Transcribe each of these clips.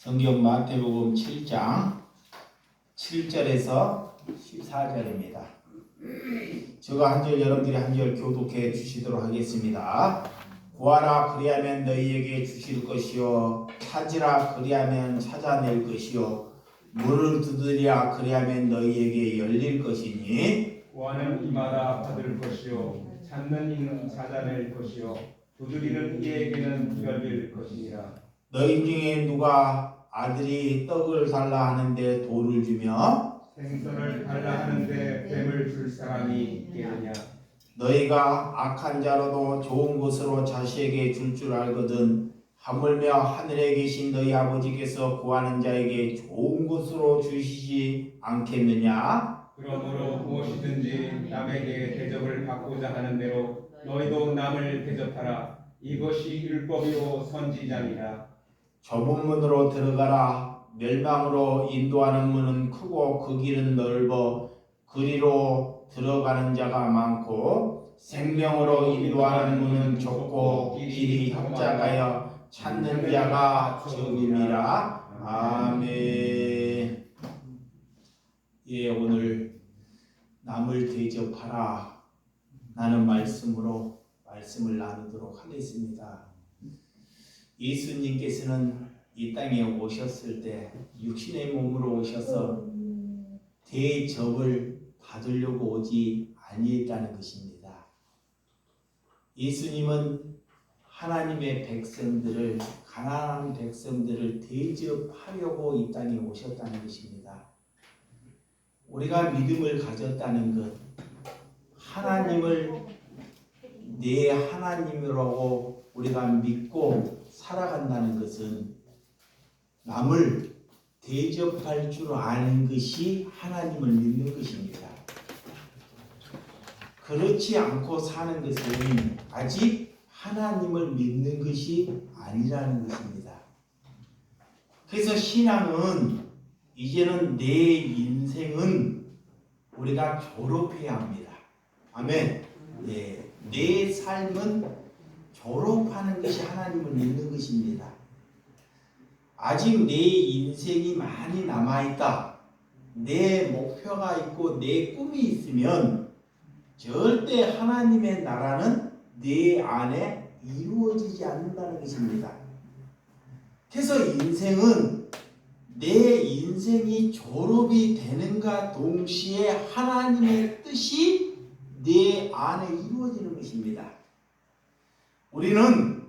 성경 마태복음 7장 7절에서 14절입니다. 제가 한 절 여러분들이 한 절 교독해 주시도록 하겠습니다. 구하라 그리하면 너희에게 주실 것이요 찾으라 그리하면 찾아낼 것이요 문을 두드리라 그리하면 너희에게 열릴 것이니 구하는 이마다 받을 것이요 찾는 이는 찾아낼 것이요 두드리는 이에게는 열릴 것이니라. 너희 중에 누가 아들이 떡을 달라 하는데 돌을 주며 생선을 달라 하는데 뱀을 줄 사람이 있겠느냐. 너희가 악한 자로도 좋은 것으로 자식에게 줄 알거든 하물며 하늘에 계신 너희 아버지께서 구하는 자에게 좋은 것으로 주시지 않겠느냐. 그러므로 무엇이든지 남에게 대접을 받고자 하는 대로 너희도 남을 대접하라. 이것이 율법이요 선지자니라. 좁은 문으로 들어가라. 멸망으로 인도하는 문은 크고 그 길은 넓어 그리로 들어가는 자가 많고 생명으로 인도하는 문은 좁고 길이 협착하여 찾는 자가 적음이라. 아멘. 예, 오늘 남을 대접하라 라는 말씀으로 말씀을 나누도록 하겠습니다. 예수님께서는 이 땅에 오셨을 때 육신의 몸으로 오셔서 대접을 받으려고 오지 아니했다는 것입니다. 예수님은 하나님의 백성들을, 가난한 백성들을 대접하려고 이 땅에 오셨다는 것입니다. 우리가 믿음을 가졌다는 것, 하나님을 내 하나님이라고 우리가 믿고 살아간다는 것은 남을 대접할 줄 아는 것이 하나님을 믿는 것입니다. 그렇지 않고 사는 것은 아직 하나님을 믿는 것이 아니라는 것입니다. 그래서 신앙은 이제는 내 인생은 우리가 졸업해야 합니다. 아멘. 네. 내 삶은 졸업하는 것이 하나님을 믿는 것입니다. 아직 내 인생이 많이 남아있다. 내 목표가 있고 내 꿈이 있으면 절대 하나님의 나라는 내 안에 이루어지지 않는다는 것입니다. 그래서 인생은 내 인생이 졸업이 되는가 동시에 하나님의 뜻이 내 안에 이루어지는 것입니다. 우리는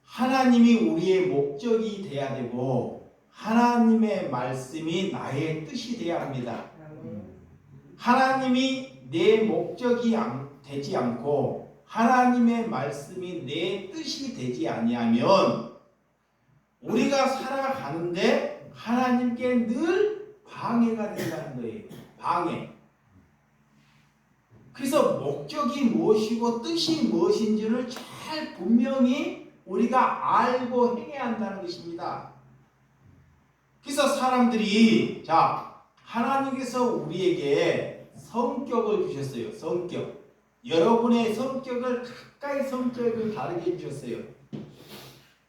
하나님이 우리의 목적이 되어야 되고 하나님의 말씀이 나의 뜻이 되어야 합니다. 하나님이 내 목적이 되지 않고 하나님의 말씀이 내 뜻이 되지 아니하면 우리가 살아가는데 하나님께 늘 방해가 된다는 거예요. 방해. 그래서 목적이 무엇이고 뜻이 무엇인지를 잘 분명히 우리가 알고 행해야 한다는 것입니다. 그래서 사람들이 하나님께서 우리에게 성격을 주셨어요. 성격. 여러분의 성격을 각각의 성격을 다르게 해주셨어요.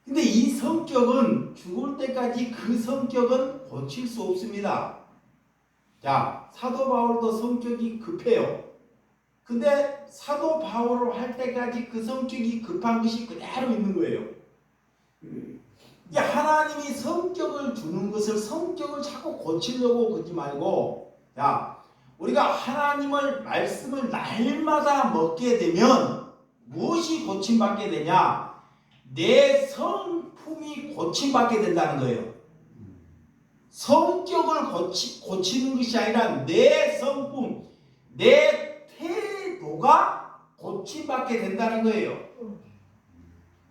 근데 이 성격은 죽을 때까지 그 성격은 고칠 수 없습니다. 사도 바울도 성격이 급해요. 근데 사도 바울을 할 때까지 그 성격이 급한 것이 그대로 있는 거예요. 하나님이 성격을 주는 것을 성격을 자꾸 고치려고 그러지 말고 우리가 하나님을 말씀을 날마다 먹게 되면 무엇이 고침받게 되냐? 내 성품이 고침받게 된다는 거예요. 성격을 고치는 것이 아니라 내 성품, 내 태도가 고침받게 된다는 거예요.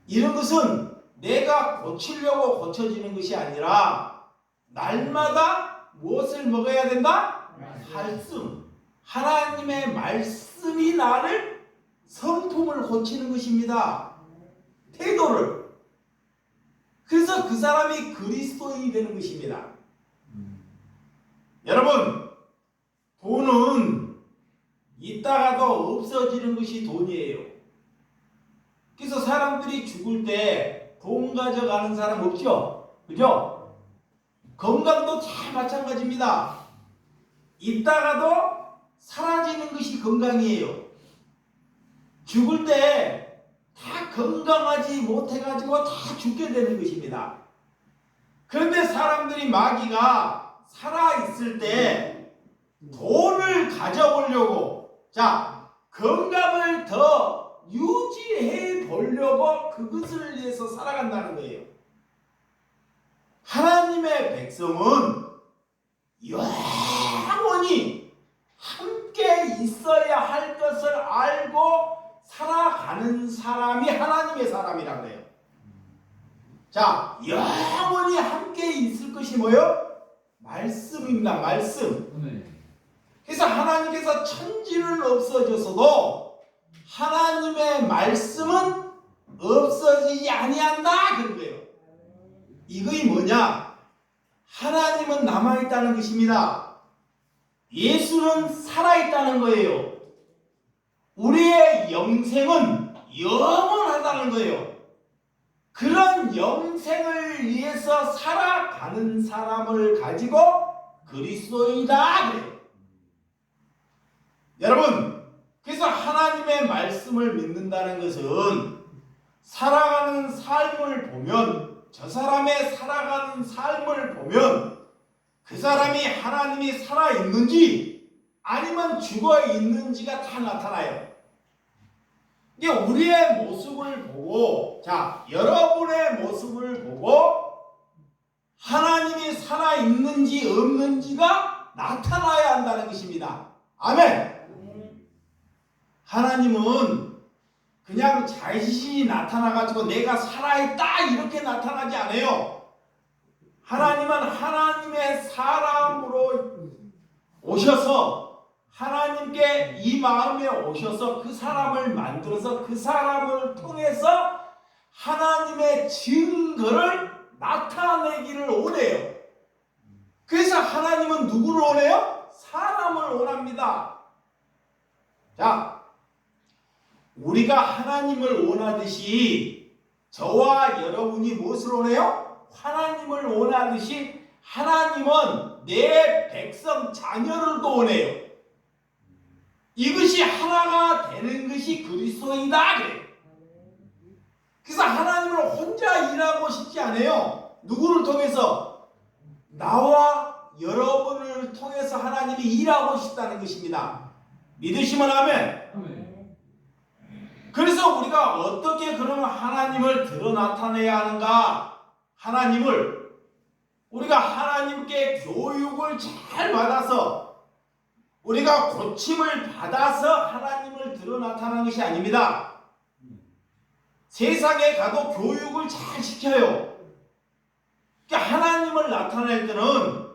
이런 것은 내가 고치려고 고쳐지는 것이 아니라 날마다 무엇을 먹어야 된다? 말씀. 하나님의 말씀이 나를 성품을 고치는 것입니다. 태도를. 그래서 그 사람이 그리스도인이 되는 것입니다. 여러분, 돈은 있다가도 없어지는 것이 돈이에요. 그래서 사람들이 죽을 때 돈 가져가는 사람 없죠? 그죠? 건강도 다 마찬가지입니다. 있다가도 사라지는 것이 건강이에요. 죽을 때 다 건강하지 못해가지고 다 죽게 되는 것입니다. 그런데 사람들이 마귀가 살아있을 때 돈을 가져보려고, 자, 건강을 더 유지해 보려고 그것을 위해서 살아간다는 거예요. 하나님의 백성은 영원히 함께 있어야 할 것을 알고 살아가는 사람이 하나님의 사람이라고 해요. 자, 영원히 함께 있을 것이 뭐예요? 말씀입니다. 말씀. 그래서 하나님께서 천지는 없어졌어도 하나님의 말씀은 없어지지 아니한다 그런 거예요. 이것이 뭐냐? 하나님은 남아있다는 것입니다. 예수는 살아있다는 거예요. 우리의 영생은 영원하다는 거예요. 그런 영생을 위해서 살아가는 사람을 가지고 그리스도인이다 그래요. 여러분, 그래서 하나님의 말씀을 믿는다는 것은 살아가는 삶을 보면, 저 사람의 살아가는 삶을 보면 그 사람이 하나님이 살아있는지 아니면 죽어있는지가 다 나타나요. 이게 우리의 모습을 보고, 자, 여러분의 모습을 보고 하나님이 살아있는지 없는지가 나타나야 한다는 것입니다. 아멘. 하나님은 그냥 자신이 나타나가지고 내가 살아있다 이렇게 나타나지 않아요. 하나님은 하나님의 사람으로 오셔서 하나님께 이 마음에 오셔서 그 사람을 만들어서 그 사람을 통해서 하나님의 증거를 나타내기를 원해요. 그래서 하나님은 누구를 원해요? 사람을 원합니다. 자, 우리가 하나님을 원하듯이 저와 여러분이 무엇을 원해요? 하나님을 원하듯이 하나님은 내 백성 자녀를도 원해요. 이것이 하나가 되는 것이 그리스도이다 그래요. 그래서 하나님을 혼자 일하고 싶지 않아요. 누구를 통해서? 나와 여러분을 통해서 하나님이 일하고 싶다는 것입니다. 믿으시면 아멘. 그래서 우리가 어떻게 그러면 하나님을 드러 나타내야 하는가? 하나님을 우리가 하나님께 교육을 잘 받아서 우리가 고침을 받아서 하나님을 드러 나타나는 것이 아닙니다. 세상에 가도 교육을 잘 시켜요. 그러니까 하나님을 나타낼 때는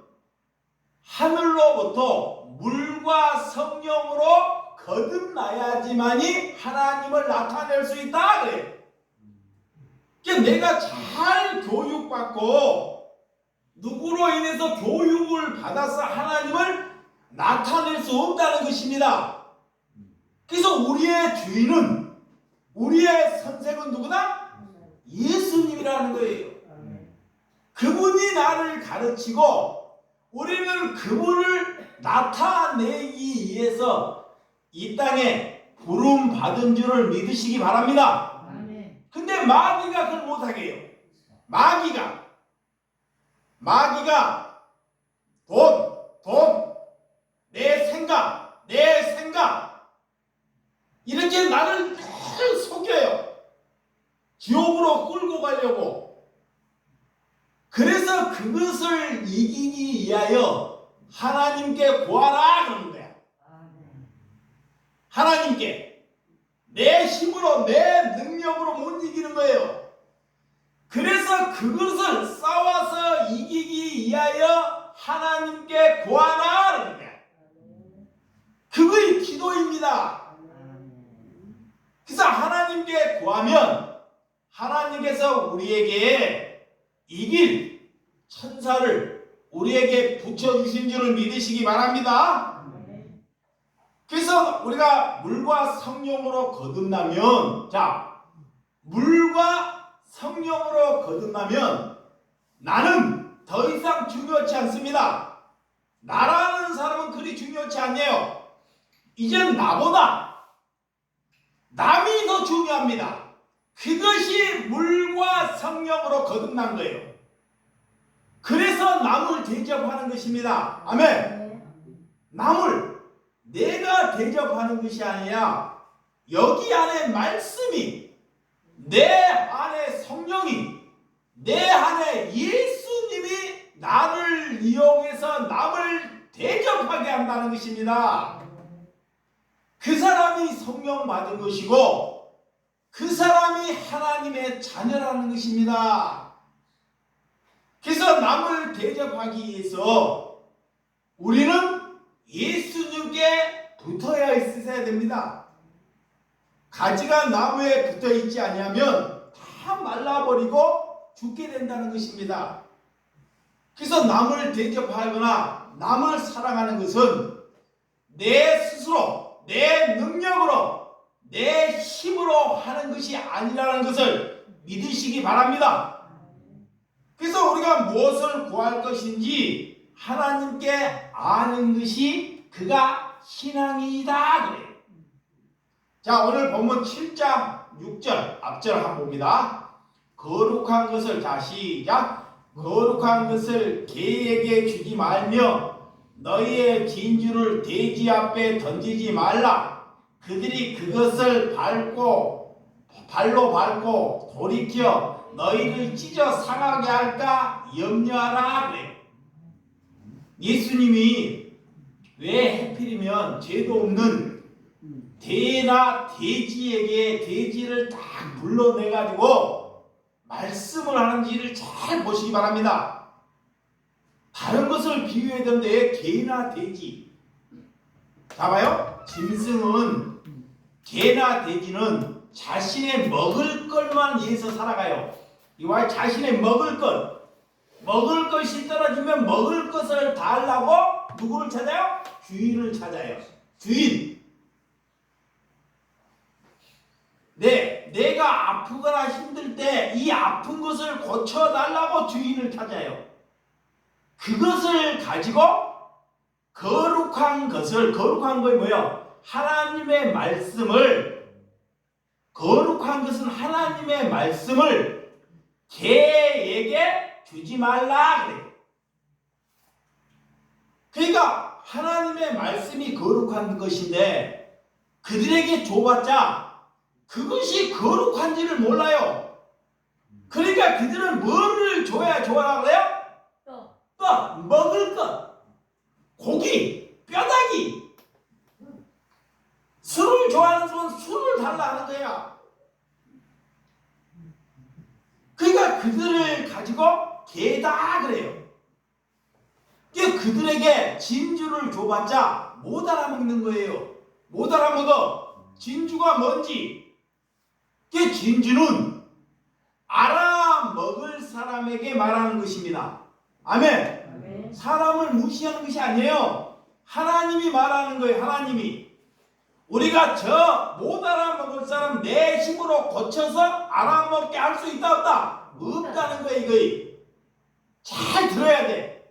하늘로부터 물과 성령으로 거듭나야지만이 하나님을 나타낼 수 있다 그래요. 그러니까 내가 잘 교육받고 누구로 인해서 교육을 받아서 하나님을 나타낼 수 없다는 것입니다. 그래서 우리의 주인은, 우리의 선생은 누구다? 예수님이라는 거예요. 그분이 나를 가르치고 우리는 그분을 나타내기 위해서 이 땅에 부름 받은 줄을 믿으시기 바랍니다. 근데 마귀가 그걸 못하게 해요. 마귀가 돈, 내 생각 이렇게 나를 늘 속여요. 지옥으로 끌고 가려고. 그래서 그것을 이기기 위하여 하나님께 구하라 그러는 거야. 하나님께. 내 힘으로, 내 능력으로 못 이기는 거예요. 그래서 그것을 싸워서 이기기 위하여 하나님께 구하라 그러는 거야. 그것이 기도입니다. 그래서 하나님께 구하면 하나님께서 우리에게 이길 천사를 우리에게 붙여주신 줄을 믿으시기 바랍니다. 그래서 우리가 물과 성령으로 거듭나면, 자, 물과 성령으로 거듭나면 나는 더 이상 중요치 않습니다. 나라는 사람은 그리 중요치 않네요. 이젠 나보다 남이 더 중요합니다. 그것이 물과 성령으로 거듭난 거예요. 그래서 남을 대접하는 것입니다. 아멘. 남을 내가 대접하는 것이 아니라 여기 안에 말씀이, 내 안에 성령이, 내 안에 예수님이 나를 이용해서 남을 대접하게 한다는 것입니다. 그 사람이 성령 받은 것이고 그 사람이 하나님의 자녀라는 것입니다. 그래서 남을 대접하기 위해서 우리는 예수님께 붙어야 있어야 됩니다. 가지가 나무에 붙어 있지 아니하면 다 말라버리고 죽게 된다는 것입니다. 그래서 남을 대접하거나 남을 사랑하는 것은 내 스스로, 내 능력으로, 내 힘으로 하는 것이 아니라는 것을 믿으시기 바랍니다. 그래서 우리가 무엇을 구할 것인지 하나님께 아는 것이 그가 신앙이다 그래요. 자, 오늘 본문 7장 6절 앞절 한번 봅니다. 거룩한 것을, 자 시작. 거룩한 것을 개에게 주지 말며 너희의 진주를 돼지 앞에 던지지 말라. 그들이 그것을 발로 밟고 돌이켜 너희를 찢어 상하게 할까 염려하라 그래. 예수님이 왜 하필이면 죄도 없는 대나 돼지에게 돼지를 딱 불러내가지고 말씀을 하는지를 잘 보시기 바랍니다. 다른 것을 비유해야 되는데 개나 돼지, 봐봐요. 짐승은, 개나 돼지는 자신의 먹을 것만 위해서 살아가요. 이와 자신의 먹을 것이 떨어지면 먹을 것을 달라고 누구를 찾아요? 주인을 찾아요. 주인. 내가 아프거나 힘들 때 이 아픈 것을 고쳐달라고 주인을 찾아요. 그것을 가지고 거룩한 것이 뭐예요? 하나님의 말씀을, 거룩한 것은 하나님의 말씀을 개에게 주지 말라 그래요. 그러니까 하나님의 말씀이 거룩한 것인데 그들에게 줘봤자 그것이 거룩한지를 몰라요. 그러니까 그들은 뭐를 줘야 좋아라 그래요? 먹을 것, 고기, 뼈다귀. 술을 좋아하는 사람은 술을 달라 하는 거야. 그러니까 그들을 가지고 개다 그래요. 그들에게 진주를 줘봤자 못 알아먹는 거예요. 못 알아먹어. 진주가 뭔지. 진주는 알아먹을 사람에게 말하는 것입니다. 아멘. 사람을 무시하는 것이 아니에요. 하나님이 말하는 거예요. 하나님이. 우리가 저 못 알아먹을 사람 내 힘으로 고쳐서 알아먹게 할 수 있다 없다? 없다는 거예요. 이거 잘 들어야 돼.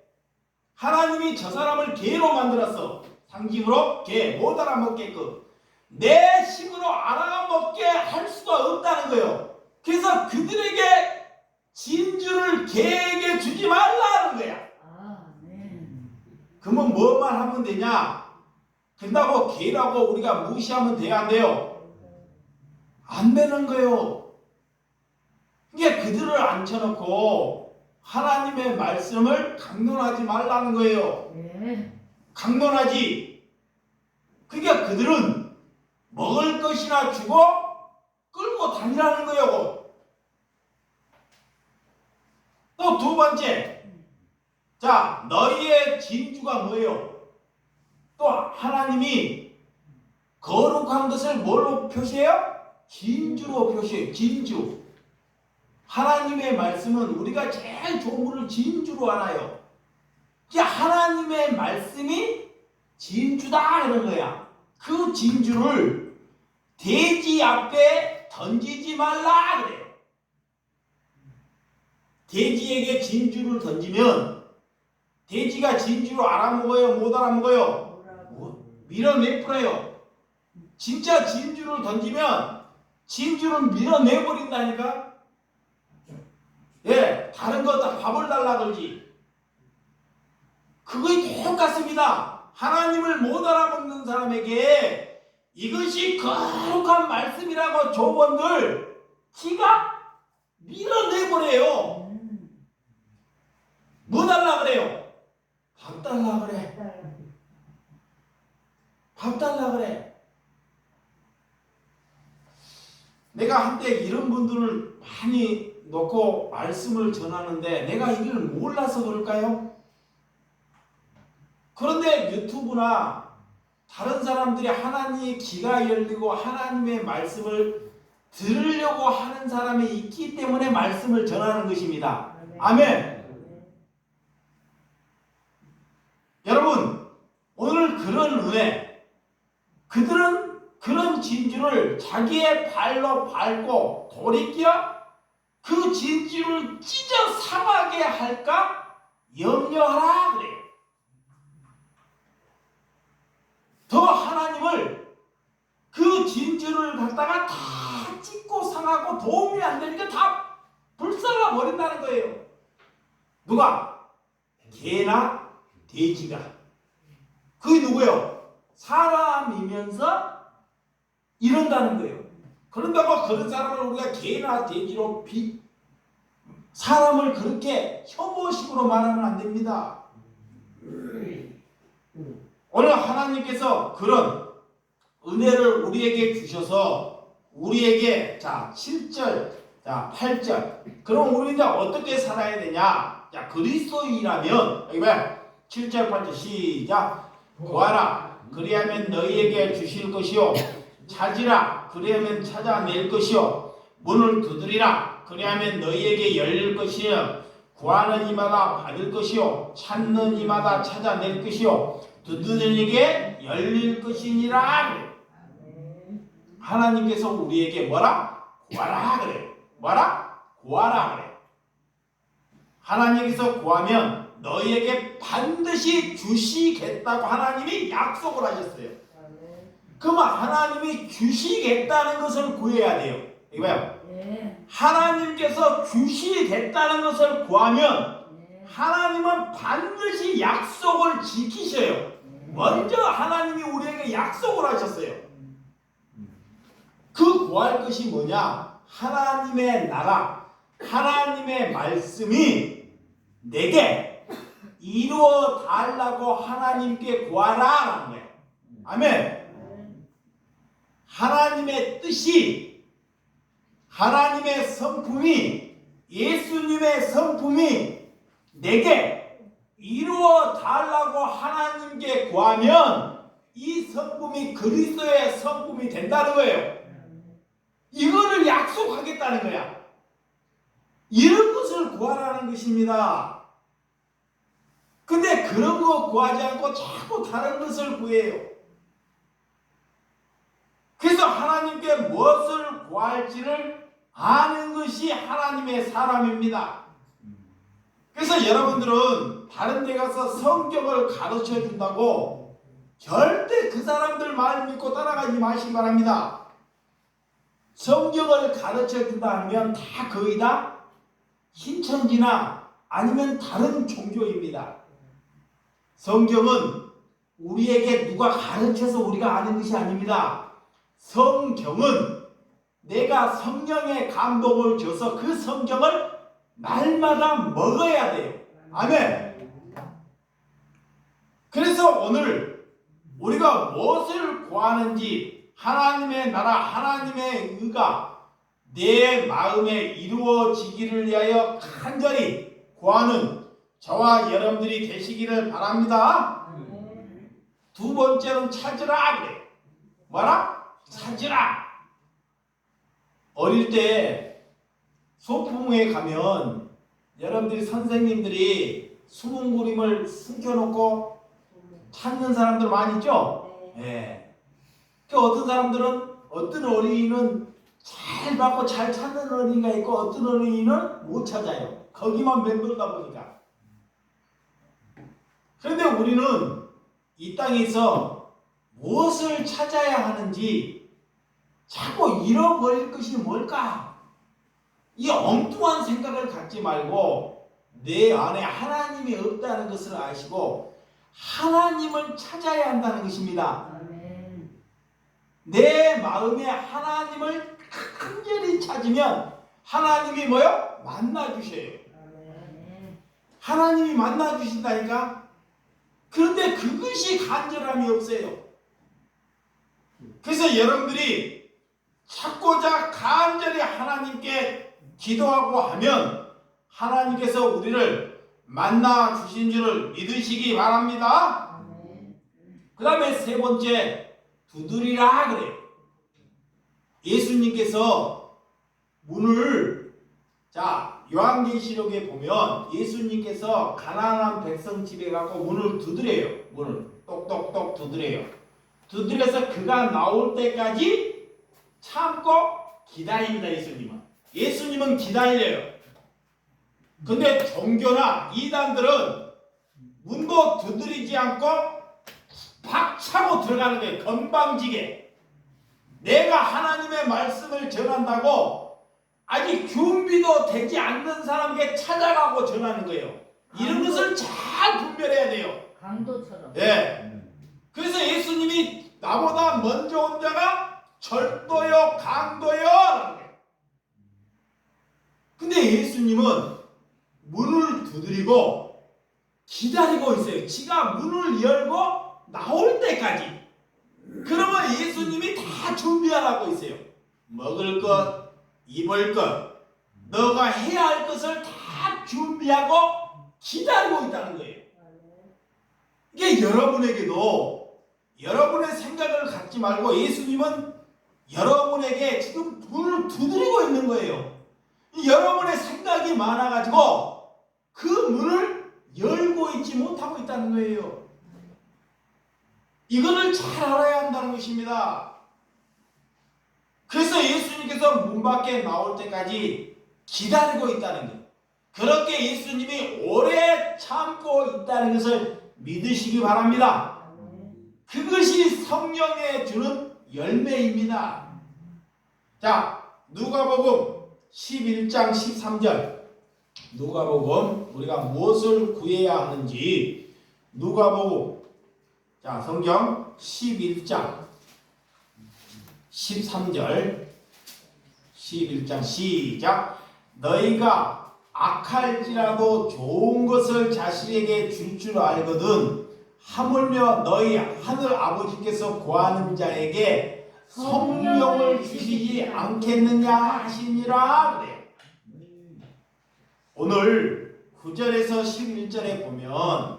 하나님이 저 사람을 개로 만들었어. 상징으로 개, 못 알아먹게끔. 내 힘으로 알아먹게 할 수가 없다는 거예요. 그래서 그들에게 진주를 개에게 주지 말라는 거야. 그러면 뭐만 하면 되냐? 된다고 개라고 우리가 무시하면 돼야 안 돼요? 안 되는 거예요. 이게 그들을 앉혀놓고 하나님의 말씀을 강론하지 말라는 거예요. 강론하지. 그러니까 그들은 먹을 것이나 주고 끌고 다니라는 거예요. 또 두 번째, 자, 너희의 진주가 뭐예요? 또 하나님이 거룩한 것을 뭘로 표시해요? 진주로 표시해요. 진주. 하나님의 말씀은 우리가 제일 좋은 것을 진주로 알아요. 하나님의 말씀이 진주다 이런 거야. 그 진주를 돼지 앞에 던지지 말라 그래. 돼지에게 진주를 던지면 돼지가 진주를 알아먹어요? 못 알아먹어요? 밀어내버려요. 진짜 진주를 던지면 진주를 밀어내버린다니까. 예, 다른 거 다 밥을 달라 그러지. 그거에 똑같습니다. 하나님을 못 알아먹는 사람에게 이것이 거룩한 말씀이라고 조언들 지가 밀어내버려요. 뭐 달라 그래요? 밥 달라 그래. 밥 달라 그래. 내가 한때 이런 분들을 많이 놓고 말씀을 전하는데 내가 이걸 몰라서 그럴까요? 그런데 유튜브나 다른 사람들이 하나님의 귀가 열리고 하나님의 말씀을 들으려고 하는 사람이 있기 때문에 말씀을 전하는 것입니다. 아멘. 여러분, 오늘 그런 은혜, 그들은 그런 진주를 자기의 발로 밟고 돌이켜 그 진주를 찢어 상하게 할까 염려하라 그래요. 더 하나님을 그 진주를 갖다가 다 찢고 상하고 도움이 안 되니까 다 불살라 버린다는 거예요. 누가? 개나 돼지가. 그게 누구예요? 사람이면서 이런다는 거예요. 그런다고 그런 사람을 우리가 개나 돼지로 사람을 그렇게 혐오식으로 말하면 안 됩니다. 오늘 하나님께서 그런 은혜를 우리에게 주셔서 우리에게 자 7절 자 8절 그럼 우리는 이제 어떻게 살아야 되냐? 자 그리스도인이라면 여기 봐 7절 8절 시작. 구하라 그리하면 너희에게 주실 것이요 찾으라 그리하면 찾아낼 것이요 문을 두드리라 그리하면 너희에게 열릴 것이요 구하는 이마다 받을 것이요 찾는 이마다 찾아낼 것이요 두드리게 열릴 것이니라. 하나님께서 우리에게 뭐라? 구하라 그래. 뭐라? 구하라 그래. 하나님께서 구하면 너희에게 반드시 주시겠다고 하나님이 약속을 하셨어요. 그러면 하나님이 주시겠다는 것을 구해야 돼요. 이거요. 하나님께서 주시겠다는 것을 구하면 하나님은 반드시 약속을 지키셔요. 먼저 하나님이 우리에게 약속을 하셨어요. 그 구할 것이 뭐냐? 하나님의 나라, 하나님의 말씀이 내게 이루어 달라고 하나님께 구하라라는 거예요. 아멘. 하나님의 뜻이, 하나님의 성품이, 예수님의 성품이 내게 이루어 달라고 하나님께 구하면 이 성품이 그리스도의 성품이 된다는 거예요. 이거를 약속하겠다는 거야. 이런 것을 구하라는 것입니다. 근데 그런 거 구하지 않고 자꾸 다른 것을 구해요. 그래서 하나님께 무엇을 구할지를 아는 것이 하나님의 사람입니다. 그래서 여러분들은 다른 데 가서 성경을 가르쳐 준다고 절대 그 사람들 말 믿고 따라가지 마시기 바랍니다. 성경을 가르쳐 준다 하면 다 거의 다 신천지나 아니면 다른 종교입니다. 성경은 우리에게 누가 가르쳐서 우리가 아는 것이 아닙니다. 성경은 내가 성령의 감동을 줘서 그 성경을 날마다 먹어야 돼요. 아멘. 그래서 오늘 우리가 무엇을 구하는지 하나님의 나라, 하나님의 의가 내 마음에 이루어지기를 위하여 간절히 구하는 저와 여러분들이 되시기를 바랍니다. 두 번째는 찾으라 그래. 뭐라? 찾으라. 어릴 때 소풍에 가면 여러분들이 선생님들이 수문 그림을 숨겨놓고 찾는 사람들 많이 있죠? 예. 그 어떤 사람들은 어떤 어린이는 잘 받고 잘 찾는 어린이가 있고 어떤 어린이는 못 찾아요. 거기만 맴돌다 보니까. 그런데 우리는 이 땅에서 무엇을 찾아야 하는지 자꾸 잃어버릴 것이 뭘까? 이 엉뚱한 생각을 갖지 말고 내 안에 하나님이 없다는 것을 아시고 하나님을 찾아야 한다는 것입니다. 내 마음에 하나님을 간절히 찾으면 하나님이 뭐요? 만나주셔요. 하나님이 만나주신다니까? 그런데 그것이 간절함이 없어요. 그래서 여러분들이 찾고자 간절히 하나님께 기도하고 하면 하나님께서 우리를 만나주신 줄을 믿으시기 바랍니다. 그 다음에 세 번째, 두드리라 그래요. 예수님께서 문을, 자, 요한계시록에 보면 예수님께서 가난한 백성 집에 가고 문을 두드려요. 문을 똑똑똑 두드려요. 두드려서 그가 나올 때까지 참고 기다립니다. 예수님은 기다려요. 근데 종교나 이단들은 문도 두드리지 않고 박차고 들어가는 거예요. 건방지게. 내가 하나님의 말씀을 전한다고 아직 준비도 되지 않는 사람에게 찾아가고 전하는 거예요. 이런 것을 잘 분별해야 돼요. 강도처럼. 예. 그래서 예수님이 나보다 먼저 온 자가 절도요, 강도요 라는 거예요. 근데 예수님은 문을 두드리고 기다리고 있어요. 지가 문을 열고 나올 때까지. 그러면 예수님이 다 준비하라고 있어요. 먹을 것, 입을 것, 너가 해야 할 것을 다 준비하고 기다리고 있다는 거예요. 이게 여러분에게도 여러분의 생각을 갖지 말고 예수님은 여러분에게 지금 문을 두드리고 있는 거예요. 여러분의 생각이 많아가지고 그 문을 열고 있지 못하고 있다는 거예요. 이거를 잘 알아야 한다는 것입니다. 그래서 예수님께서 문 밖에 나올 때까지 기다리고 있다는 것. 그렇게 예수님이 오래 참고 있다는 것을 믿으시기 바랍니다. 그것이 성령에 주는 열매입니다. 자, 누가복음 11장 13절. 누가복음 우리가 무엇을 구해야 하는지 누가복음, 자, 성경 11장 13절 11장 시작. 너희가 악할지라도 좋은 것을 자식에게 줄 줄 알거든 하물며 너희 하늘 아버지께서 구하는 자에게 성령을 주시지 않겠느냐 하시니라 그래요. 오늘 9절에서 11절에 보면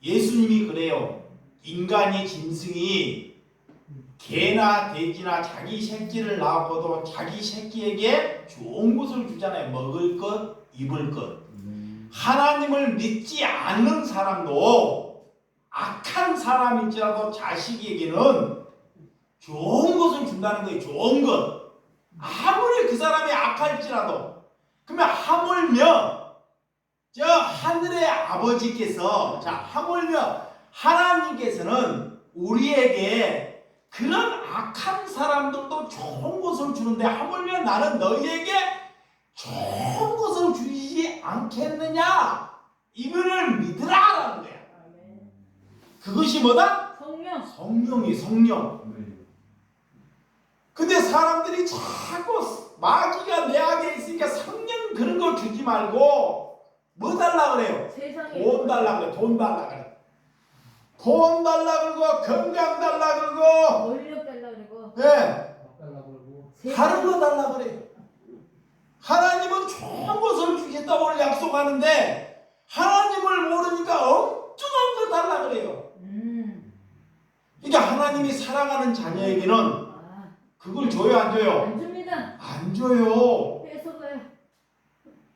예수님이 그래요. 인간이 짐승이 개나 돼지나 자기 새끼를 낳고도 자기 새끼에게 좋은 것을 주잖아요. 먹을 것, 입을 것. 하나님을 믿지 않는 사람도 악한 사람일지라도 자식에게는 좋은 것을 준다는 거예요. 좋은 것. 아무리 그 사람이 악할지라도. 그러면 하물며 저 하늘의 아버지께서, 자, 하물며 하나님께서는 우리에게 그런 악한 사람들도 좋은 것을 주는데 하물며 나는 너희에게 좋은 것을 주시지 않겠느냐? 이거를 믿으라라는 거야. 그것이 뭐다? 성령. 성령이 성령. 근데 사람들이 자꾸 마귀가 내 안에 있으니까 성령 그런 거 주지 말고 뭐 달라 그래요? 세상에 돈 달라 그래. 돈 달라 그래. 돈 달라 그러고 건강 달라 그러고 권력 달라 그러고. 예. 다른 거 달라 그래요. 하나님은 좋은 것을 주겠다고 약속하는데 하나님을 모르니까 엉뚱한 거 달라 그래요. 그러니까 하나님이 사랑하는 자녀에게는 그걸 줘요, 안 줘요? 안 줍니다. 안 줘요. 뺏어가요.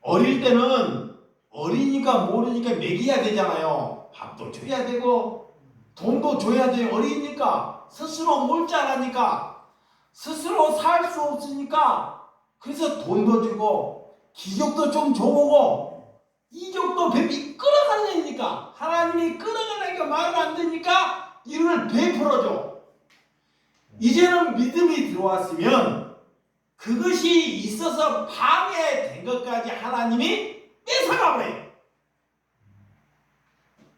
어릴 때는 어리니까 모르니까 먹여야 되잖아요. 밥도 줘야 되고 돈도 줘야 돼요. 어리니까 스스로 뭘 잘하니까 스스로 살 수 없으니까 그래서 돈도 주고 기적도 좀 줘보고 이족도 뱀이 끌어가려니까 하나님이 끌어가려니까 말을 안 되니까 이를 베풀어줘. 이제는 믿음이 들어왔으면 그것이 있어서 방해된 것까지 하나님이 뺏어가 버려요.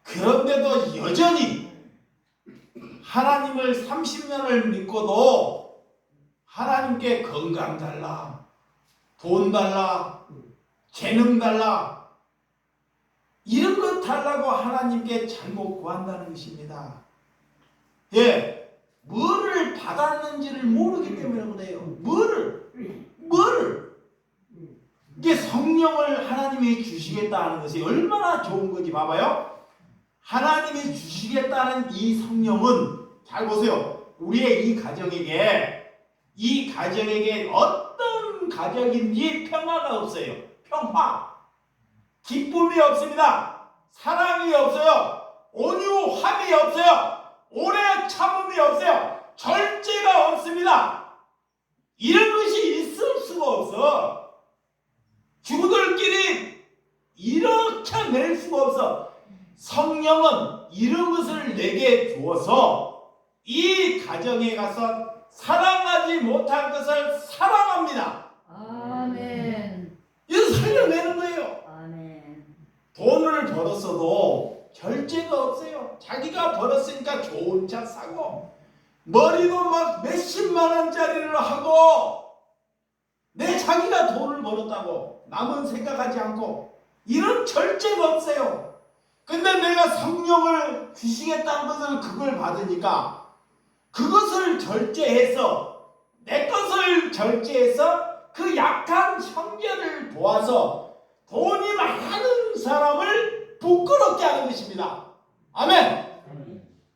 그런데도 여전히 하나님을 30년을 믿고도 하나님께 건강 달라, 돈 달라, 재능 달라, 이런 것 달라고 하나님께 잘못 구한다는 것입니다. 예, 뭐를 받았는지를 모르기 때문에 그래요. 뭐를 이게 성령을 하나님이 주시겠다는 것이 얼마나 좋은 건지 봐봐요. 하나님이 주시겠다는 이 성령은 잘 보세요. 우리의 이 가정에게 어떤 가정인지 평화가 없어요. 평화, 기쁨이 없습니다. 사랑이 없어요. 온유함이 없어요. 오래 참음이 없어요. 절제가 없습니다. 이런 것이 있을 수가 없어. 주부들끼리 이렇게 낼 수가 없어. 성령은 이런 것을 내게 주어서 이 가정에 가서 사랑하지 못한 것을 사랑합니다. 아멘. 이거 살려내는 거예요. 아멘. 돈을 벌었어도 절제가 없어요. 자기가 벌었으니까 좋은 차 사고 머리도 막 몇십만 원짜리를 하고 자기가 돈을 벌었다고 남은 생각하지 않고 이런 절제가 없어요. 근데 내가 성령을 주시겠다는 것을 그걸 받으니까 그것을 절제해서 내 것을 절제해서 그 약한 형제를 도와서 돈이 많은 사람을 부끄럽게 하는 것입니다. 아멘.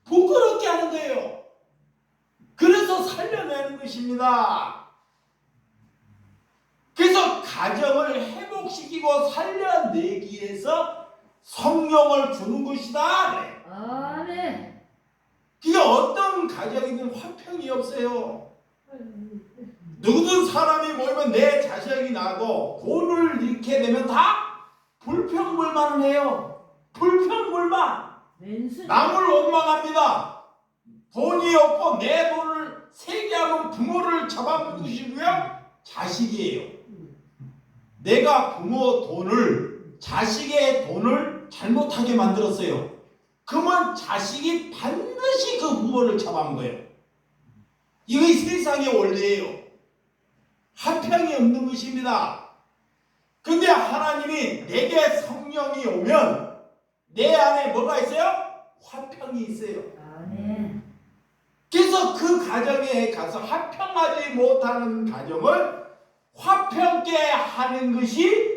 부끄럽게 하는 거예요. 그래서 살려내는 것입니다. 그래서 가정을 회복시키고 살려내기 위해서 성령을 주는 것이다. 네. 아멘. 그게 어떤 가정이든 화평이 없어요. 누구든 사람이 모이면 내 자식이 나고 돈을 잃게 되면 다 불평불만을 해요. 불평불만. 남을 원망합니다. 돈이 없고 내 돈을 세게 하면 부모를 잡아먹는 것이고요. 자식이에요. 내가 부모 돈을 자식의 돈을 잘못하게 만들었어요. 그러면 자식이 반드시 그 부모를 잡아먹어요. 이게 세상의 원리예요. 화평이 없는 것입니다. 근데 하나님이 내게 성령이 오면 내 안에 뭐가 있어요? 화평이 있어요. 아멘. 그래서 그 가정에 가서 화평하지 못하는 가정을 화평케 하는 것이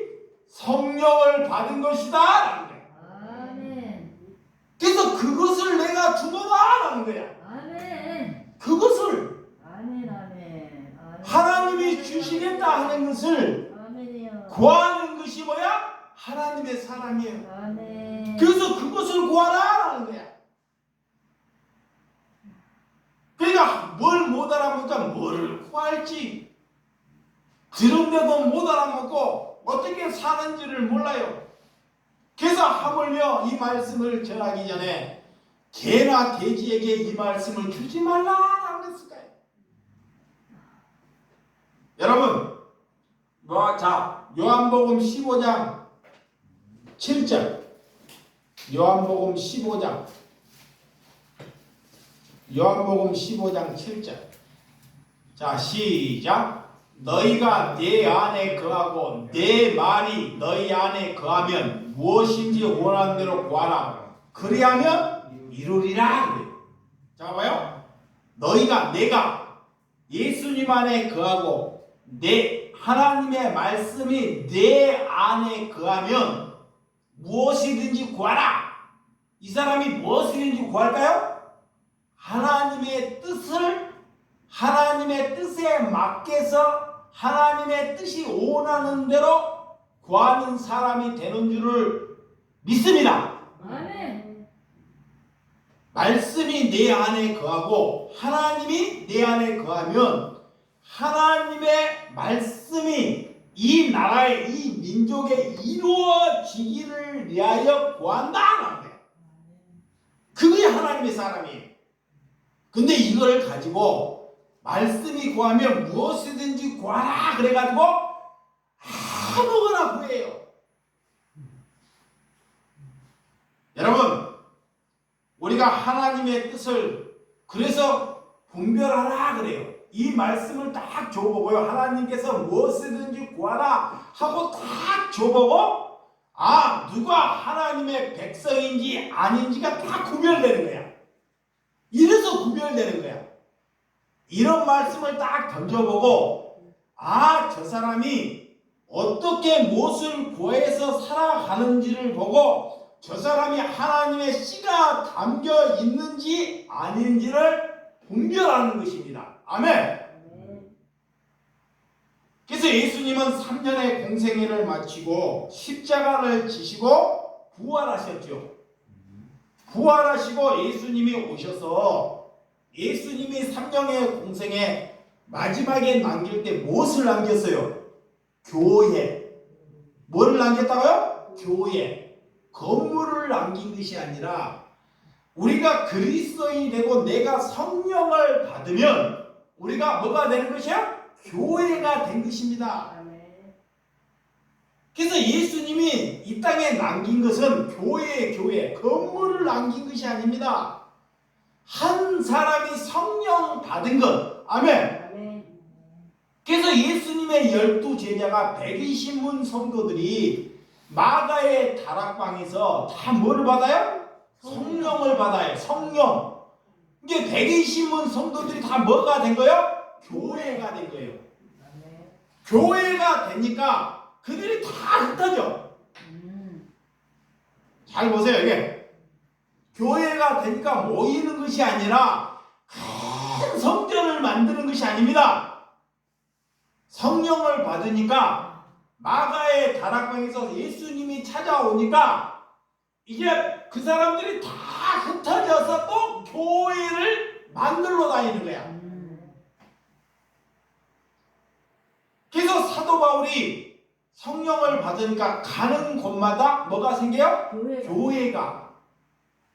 성령을 받은 것이다 라는 거야. 아멘. 그래서 그것을 내가 주노라 라는 거야. 아멘. 그것을 아멘. 아멘. 아멘. 하나님이 주시겠다 하는 것을 아멘이요. 구하는 것이 뭐야? 하나님의 사랑이에요. 아멘. 그래서 그것을 구하라 라는 거야. 그러니까 뭘 못 알아보니까 뭐를 구할지 들은데도 못 알아먹고 어떻게 사는지를 몰라요. 그래서 하물며 이 말씀을 전하기 전에 개나 돼지에게 이 말씀을 주지 말라라고 했을까요? 여러분, 자 요한복음 15장 7절, 요한복음 15장 7절. 자, 시작. 너희가 내 안에 거하고 내 말이 너희 안에 거하면 무엇인지 원하는 대로 구하라. 그리하면 이루리라. 자, 봐요. 내가 예수님 안에 거하고 내 하나님의 말씀이 내 안에 거하면 무엇이든지 구하라. 이 사람이 무엇이든지 구할까요? 하나님의 뜻에 맡겨서 하나님의 뜻이 원하는 대로 구하는 사람이 되는 줄을 믿습니다. 아멘. 말씀이 내 안에 거하고 하나님이 내 안에 거하면 하나님의 말씀이 이 나라의 이 민족의 이루어지기를 위하여 구한다라는 거예요. 그게 하나님의 사람이에요. 근데 이걸 가지고 말씀이 구하면 무엇이든지 구하라 그래가지고 아무거나 구해요. 여러분, 우리가 하나님의 뜻을 그래서 분별하라 그래요. 이 말씀을 딱 줘보고요. 하나님께서 무엇이든지 구하라 하고 딱 줘보고 누가 하나님의 백성인지 아닌지가 다 구별되는 거야. 이래서 구별되는 거야. 이런 말씀을 딱 던져보고 저 사람이 어떻게 무엇을 구해서 살아가는지를 보고 저 사람이 하나님의 씨가 담겨 있는지 아닌지를 분별하는 것입니다. 아멘. 그래서 예수님은 3년의 공생애를 마치고 십자가를 지시고 부활하셨죠. 부활하시고 예수님이 오셔서 예수님이 3년의 공생애 마지막에 남길 때 무엇을 남겼어요? 교회. 뭘 남겼다고요? 교회. 건물을 남긴 것이 아니라 우리가 그리스도인이 되고 내가 성령을 받으면 우리가 뭐가 되는 것이야? 교회가 된 것입니다. 그래서 예수님이 이 땅에 남긴 것은 교회, 건물을 남긴 것이 아닙니다. 한 사람이 성령 받은 것. 아멘. 그래서 예수님의 12제자가 120문 성도들이 마가의 다락방에서 다 뭐를 받아요? 성령을 받아요. 성령. 이게 120문 성도들이 다 뭐가 된 거예요? 교회가 된 거예요. 교회가 되니까 그들이 다 흩어져. 잘 보세요. 이게 교회가 되니까 모이는 것이 아니라 큰 성전을 만드는 것이 아닙니다. 성령을 받으니까 마가의 다락방에서 예수님이 찾아오니까 이제 그 사람들이 다 흩어져서 또 교회를 만들러 다니는 거야. 그래서 사도 바울이 성령을 받으니까 가는 곳마다 뭐가 생겨요?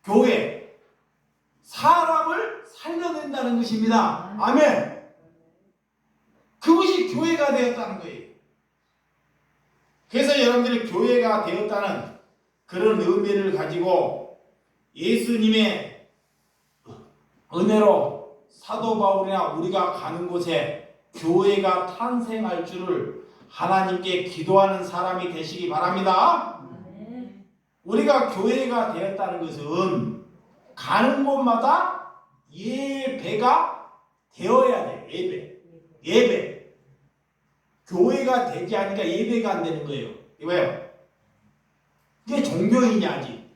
교회. 사람을 살려낸다는 것입니다. 아멘. 그것이 교회가 되었다는 거예요. 그래서 여러분들이 교회가 되었다는 그런 의미를 가지고 예수님의 은혜로 사도 바울이나 우리가 가는 곳에 교회가 탄생할 줄을 하나님께 기도하는 사람이 되시기 바랍니다. 우리가 교회가 되었다는 것은 가는 곳마다 예배가 되어야 돼. 예배. 교회가 되지 않으니까 예배가 안 되는 거예요. 왜요? 이게 종교이냐 아직.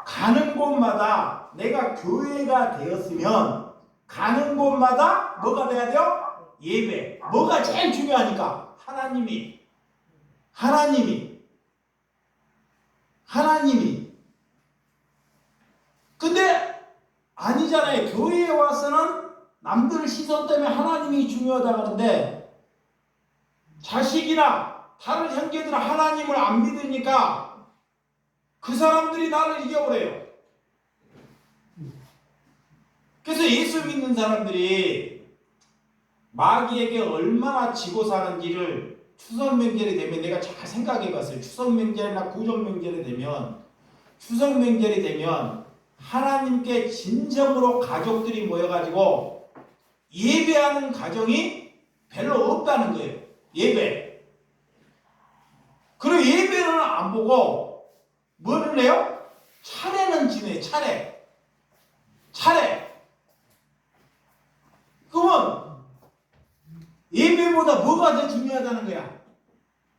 가는 곳마다 내가 교회가 되었으면 가는 곳마다 뭐가 돼야 돼요? 예배. 뭐가 제일 중요하니까? 하나님이. 근데 아니잖아요. 교회에 와서는 남들 시선 때문에 하나님이 중요하다고 하는데 자식이나 다른 형제들은 하나님을 안 믿으니까 그 사람들이 나를 이겨버려요. 그래서 예수 믿는 사람들이 마귀에게 얼마나 지고 사는지를 추석 명절이 되면 내가 잘 생각해 봤어요. 추석 명절이나 구정 명절이 되면 하나님께 진정으로 가족들이 모여가지고 예배하는 가정이 별로 없다는 거예요. 예배. 그리고 예배는 안 보고 뭐를 해요? 차례는 지내요. 차례. 그러면 예배보다 뭐가 더 중요하다는 거야?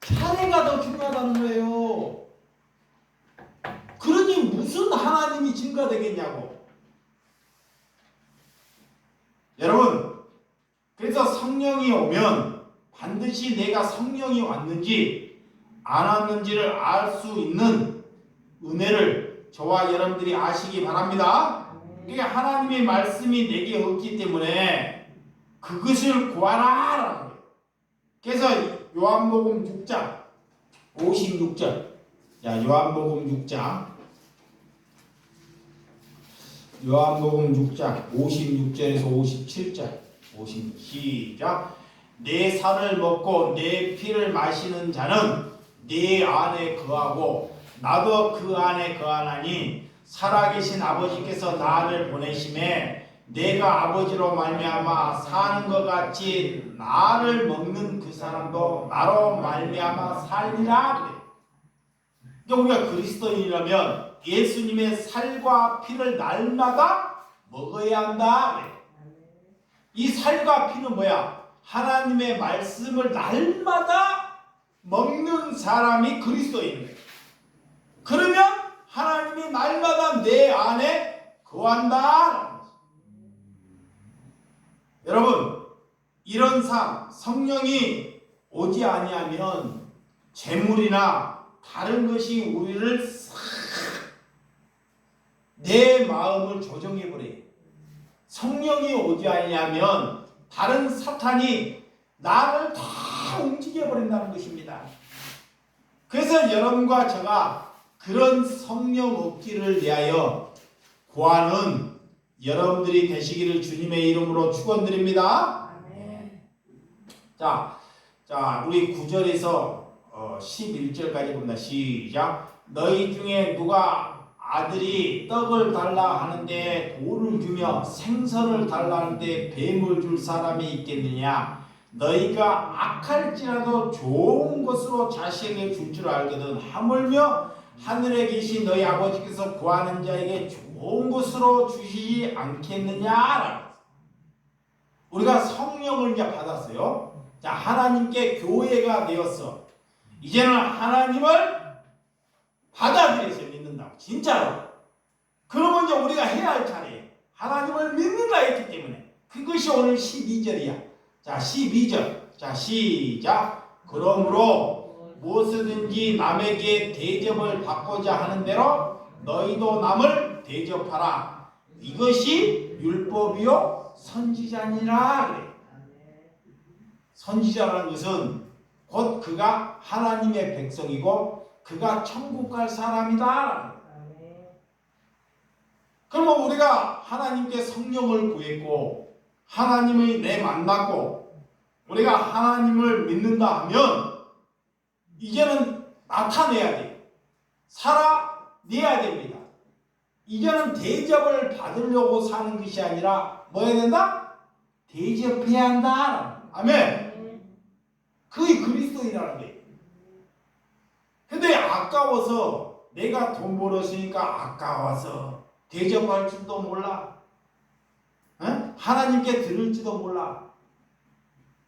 차례가 더 중요하다는 거예요. 그러니 무슨 하나님이 증가되겠냐고. 여러분, 그래서 성령이 오면 반드시 내가 성령이 왔는지 안 왔는지를 알 수 있는 은혜를 저와 여러분들이 아시기 바랍니다. 그게 하나님의 말씀이 내게 없기 때문에 그것을 구하라라는 거예요. 그래서 요한복음 6장 56절. 자, 요한복음 6장 56절에서 57절. 시작. 내 살을 먹고 내 피를 마시는 자는 내 안에 거하고 나도 그 안에 거하나니 살아계신 아버지께서 나를 보내심에 내가 아버지로 말미암아 사는 것 같이 나를 먹는 그 사람도 나로 말미암아 살리라. 그러니까 우리가 그리스도인이라면 예수님의 살과 피를 날마다 먹어야 한다. 이 살과 피는 뭐야? 하나님의 말씀을 날마다 먹는 사람이 그리스도인이에요. 그러면 하나님이 날마다 내 안에 거한다. 여러분, 이런 삶, 성령이 오지 아니하면 재물이나 다른 것이 우리를 싹 내 마음을 조정해 버려요. 성령이 오지 아니하면 다른 사탄이 나를 다 움직여 버린다는 것입니다. 그래서 여러분과 제가 그런 성령 얻기를 위하여 구하는 여러분들이 되시기를 주님의 이름으로 축원드립니다. 자, 우리 9절에서 11절까지 봅니다. 시작. 너희 중에 누가 아들이 떡을 달라 하는데 돌을 주며 생선을 달라 하는데 뱀을 줄 사람이 있겠느냐? 너희가 악할지라도 좋은 것으로 자식에게 줄 줄 알거든. 하물며 하늘에 계신 너희 아버지께서 구하는 자에게 좋은 것으로 주시지 않겠느냐? 우리가 성령을 이제 받았어요. 자, 하나님께 교회가 되었어. 이제는 하나님을 받아들여서 믿는다고. 진짜로. 그러면 이제 우리가 해야 할 차례예요. 하나님을 믿는다 했기 때문에. 그것이 오늘 12절이야. 자, 12절. 자, 시작. 그러므로 무엇이든지 남에게 대접을 받고자 하는 대로 너희도 남을 대접하라. 이것이 율법이요 선지자니라. 그래. 선지자라는 것은 곧 그가 하나님의 백성이고 그가 천국 갈 사람이다. 그러면 우리가 하나님께 성령을 구했고 하나님을 내 만났고 우리가 하나님을 믿는다 하면 이제는 나타내야 돼요. 살아내야 됩니다. 이제는 대접을 받으려고 사는 것이 아니라 뭐 해야 된다? 대접해야 한다. 아멘. 그게 그리스도인이라는 거예요. 근데 아까워서 내가 돈 벌었으니까 아까워서 대접할 줄도 몰라. 하나님께 들을지도 몰라.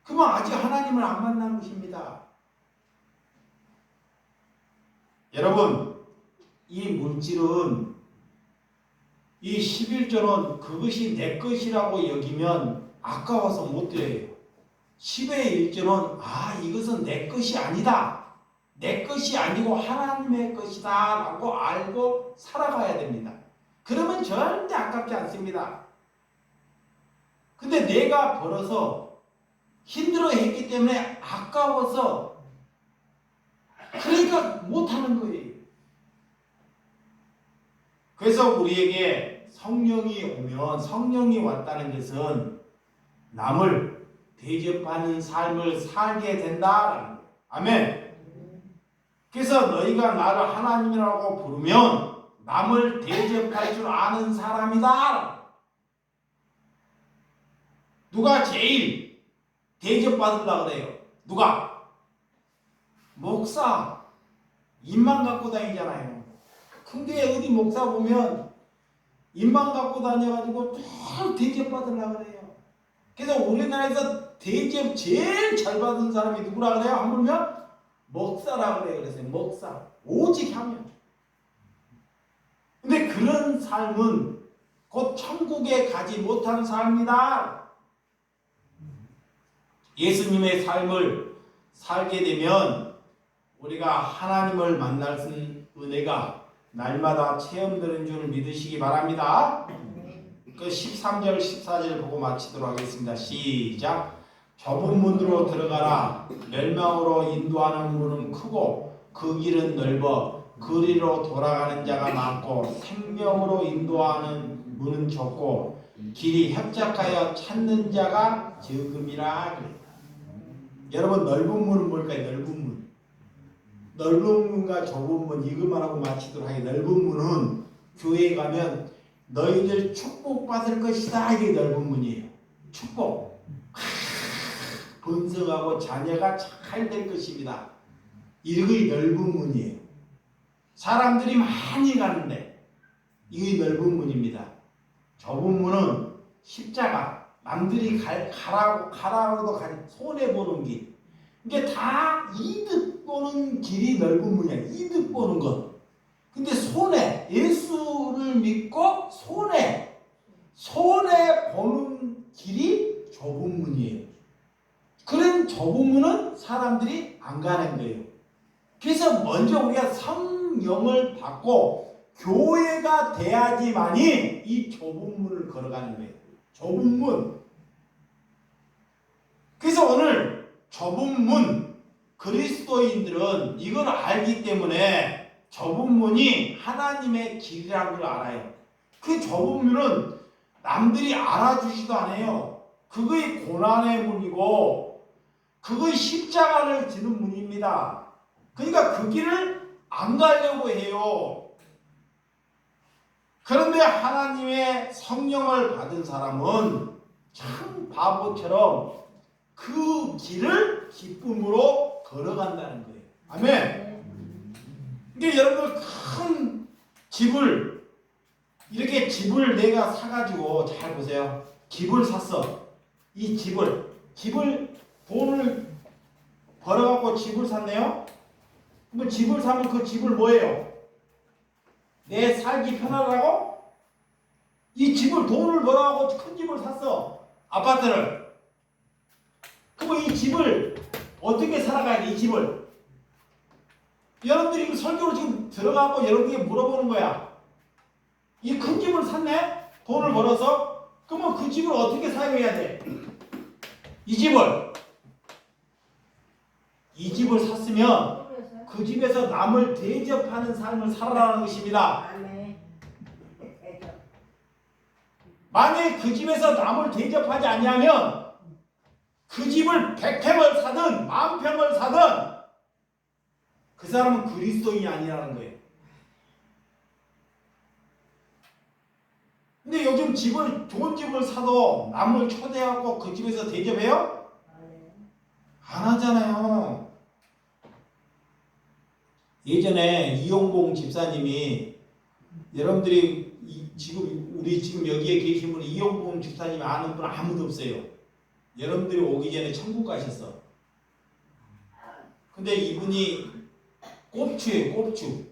그러면 아직 하나님을 안 만난 것입니다. 여러분, 이 물질은 이 11조는 그것이 내 것이라고 여기면 아까워서 못 드려요. 10의 1조는 이것은 내 것이 아니다. 내 것이 아니고 하나님의 것이다 라고 알고 살아가야 됩니다. 그러면 절대 아깝지 않습니다. 근데 내가 벌어서 힘들어 했기 때문에 아까워서 그러니까 못하는 거예요. 그래서 우리에게 성령이 오면 성령이 왔다는 것은 남을 대접하는 삶을 살게 된다라는 거예요. 아멘. 그래서 너희가 나를 하나님이라고 부르면 남을 대접할 줄 아는 사람이다. 누가 제일 대접받으려고 그래요? 누가? 목사. 입만 갖고 다니잖아요. 근데 어디 목사 보면 입만 갖고 다녀가지고 또 대접받으려고 그래요. 그래서 우리나라에서 대접 제일 잘 받은 사람이 누구라 그래요? 하물며 목사라고 그래요. 그래서 목사. 오직 하면. 근데 그런 삶은 곧 천국에 가지 못한 삶이다. 예수님의 삶을 살게 되면 우리가 하나님을 만날 수 있는 은혜가 날마다 체험되는 줄 믿으시기 바랍니다. 그 13절 14절 보고 마치도록 하겠습니다. 시작. 좁은 문으로 들어가라. 멸망으로 인도하는 문은 크고 그 길은 넓어 그리로 돌아가는 자가 많고 생명으로 인도하는 문은 좁고 길이 협착하여 찾는 자가 적음이라 그랬다. 여러분 넓은 문은 뭘까요? 넓은 문. 넓은 문과 좁은 문 이것만 하고 마치도록 하게. 넓은 문은 교회에 가면 너희들 축복받을 것이다. 이게 넓은 문이에요. 축복. 번성하고 자녀가 잘 될 것입니다. 이게 넓은 문이에요. 사람들이 많이 가는데 이게 넓은 문입니다. 좁은 문은 십자가. 남들이 가라고도 손해 보는 길. 이게 다 이득 보는 길이 넓은 문이야. 이득 보는 것. 근데 손해, 예수를 믿고 손해 보는 길이 좁은 문이에요. 그런 좁은 문은 사람들이 안 가는 거예요. 그래서 먼저 우리가 성령을 받고 교회가 돼야지만이 이 좁은 문을 걸어가는 거예요. 좁은 문. 그래서 오늘 좁은 문, 그리스도인들은 이걸 알기 때문에 좁은 문이 하나님의 길이라는 걸 알아요. 그 좁은 문은 남들이 알아주지도 않아요. 그거의 고난의 문이고 그거의 십자가를 지는 문입니다. 그러니까 그 길을 안 가려고 해요. 그런데 하나님의 성령을 받은 사람은 참 바보처럼 그 길을 기쁨으로 걸어간다는 거예요. 아멘. 그러니까 여러분들 큰 집을 이렇게 집을 내가 사가지고 잘 보세요. 집을 샀어. 이 집을 돈을 벌어갖고 집을 샀네요. 그럼 집을 사면 그 집을 뭐예요? 내 살기 편하라고? 이 집을 돈을 벌어갖고 큰 집을 샀어. 아파트를. 그럼 이 집을 어떻게 살아가야 돼? 이 집을. 여러분들이 설교로 지금 들어가고 여러분에게 물어보는 거야. 이 큰 집을 샀네? 돈을 벌어서? 그러면 그 집을 어떻게 사용해야 돼? 이 집을 샀으면 그 집에서 남을 대접하는 삶을 살아라는 것입니다. 만약에 그 집에서 남을 대접하지 않냐면 그 집을 100평을 사든 10,000평을 사든 그 사람은 그리스도인이 아니라는 거예요. 근데 요즘 좋은 집을 사도 남을 초대하고 그 집에서 대접해요? 안 하잖아요. 예전에 이용봉 집사님이 여러분들이 우리 지금 여기에 계신 분 이용봉 집사님 아는 분 아무도 없어요. 여러분들이 오기 전에 천국 가셨어. 근데 이분이 꼽추예요. 꼽추.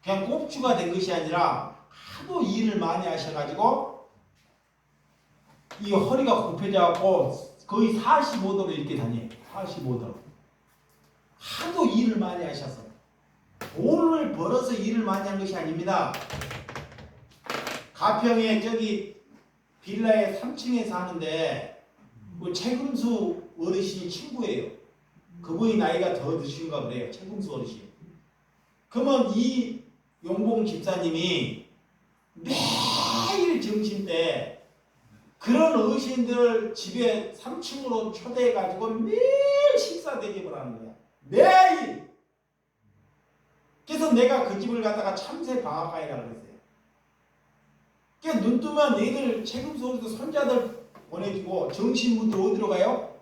그냥 꼽추가 된 것이 아니라 하도 일을 많이 하셔가지고 이 허리가 굽혀져갖고 거의 45도로 이렇게 다녀요. 45도. 하도 일을 많이 하셔서 돈을 벌어서 일을 많이 한 것이 아닙니다. 가평에 저기 빌라에 3층에 사는데 그 최금수 어르신이 친구예요. 그분이 나이가 더 드신가 그래요. 최금수 어르신. 그러면 이 용봉 집사님이 매일 점심 때 그런 어르신들 집에 3층으로 초대해가지고 매일 식사 대접을 하는 거야. 매일. 그래서 내가 그 집을 갖다가 참새 방앗간이라고 그랬어요. 그러니까 눈 뜨면 애들 책임서도 손자들 보내주고 정신분들 어디로 가요?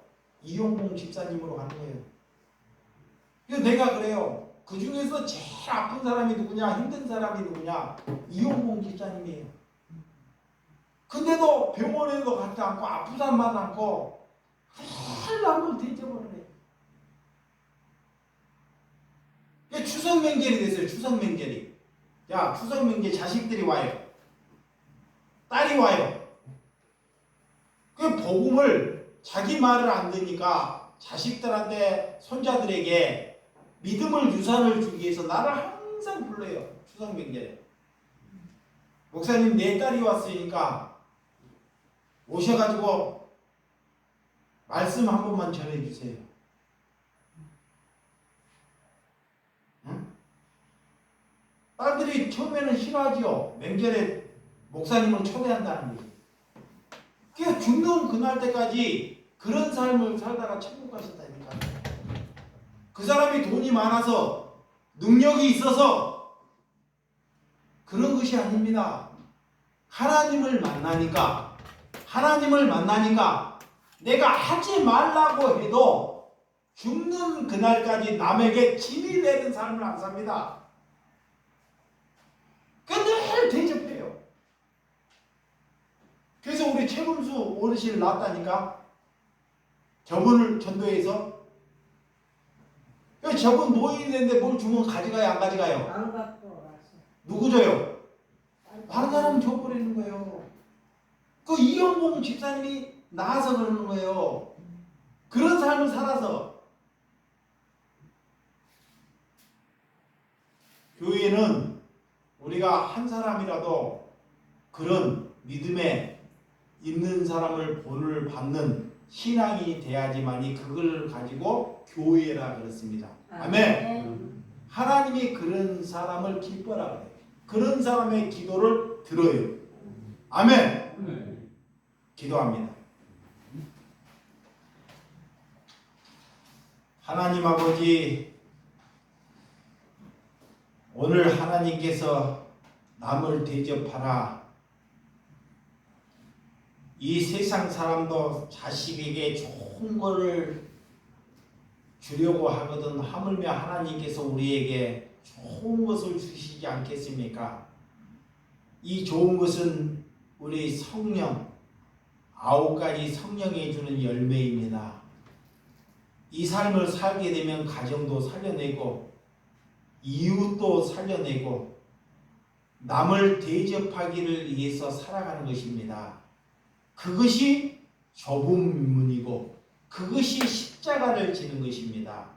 이용봉 집사님으로 가는 거예요. 그래서 내가 그래요. 그 중에서 제일 아픈 사람이 누구냐, 힘든 사람이 누구냐, 이용봉 집사님이에요. 근데도 병원에도 가지 않고 아픈 사람만 않고 늘 남을 대접을 해요. 추석 명절이 됐어요. 추석 명절이. 야, 추석 명절 자식들이 와요. 딸이 와요. 그 복음을 자기 말을 안 듣니까 자식들한테 손자들에게 믿음을 유산을 주기 위해서 나를 항상 불러요. 추석 명절에. 목사님 내 딸이 왔으니까 오셔가지고 말씀 한 번만 전해주세요. 응? 딸들이 처음에는 싫어하지요. 명절에 목사님을 초대한다는 게. 그게 죽는 그날 때까지 그런 삶을 살다가 천국 가셨다니까. 그 사람이 돈이 많아서 능력이 있어서 그런 것이 아닙니다. 하나님을 만나니까 내가 하지 말라고 해도 죽는 그날까지 남에게 짐이 되는 삶을 안 삽니다. 늘 대접해요. 그래서 우리 최금수 어르신을 낳았다니까. 저분을 전도해서 저분 노인인데 뭘 주면 가져가요 안 가져가요? 안 갖고 와서. 누구 줘요? 다른 사람 줘버리는 거예요. 그 이영봉 집사님이 나와서 그러는 거예요. 그런 삶을 살아서. 교회는 우리가 한 사람이라도 그런 믿음에 있는 사람을 본을 받는 신앙이 돼야지만이 그걸 가지고 교회라 그렇습니다. 아멘. 하나님이 그런 사람을 기뻐라 그래요. 그런 사람의 기도를 들어요. 아멘. 기도합니다. 하나님 아버지, 오늘 하나님께서 남을 대접하라. 이 세상 사람도 자식에게 좋은 거를 주려고 하거든 하물며 하나님께서 우리에게 좋은 것을 주시지 않겠습니까? 이 좋은 것은 우리 성령, 9가지 성령이 주는 열매입니다. 이 삶을 살게 되면 가정도 살려내고 이웃도 살려내고 남을 대접하기를 위해서 살아가는 것입니다. 그것이 좁은 문이고 그것이 십자가를 지는 것입니다.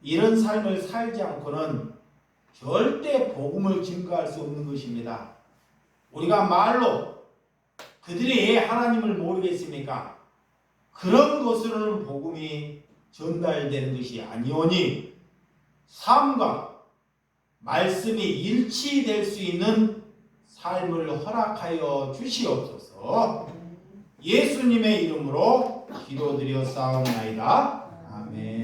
이런 삶을 살지 않고는 절대 복음을 증거할 수 없는 것입니다. 우리가 말로 그들이 하나님을 모르겠습니까? 그런 것으로는 복음이 전달되는 것이 아니오니 삶과 말씀이 일치될 수 있는 삶을 허락하여 주시옵소서. 예수님의 이름으로 기도드려 싸움나이다. 아멘.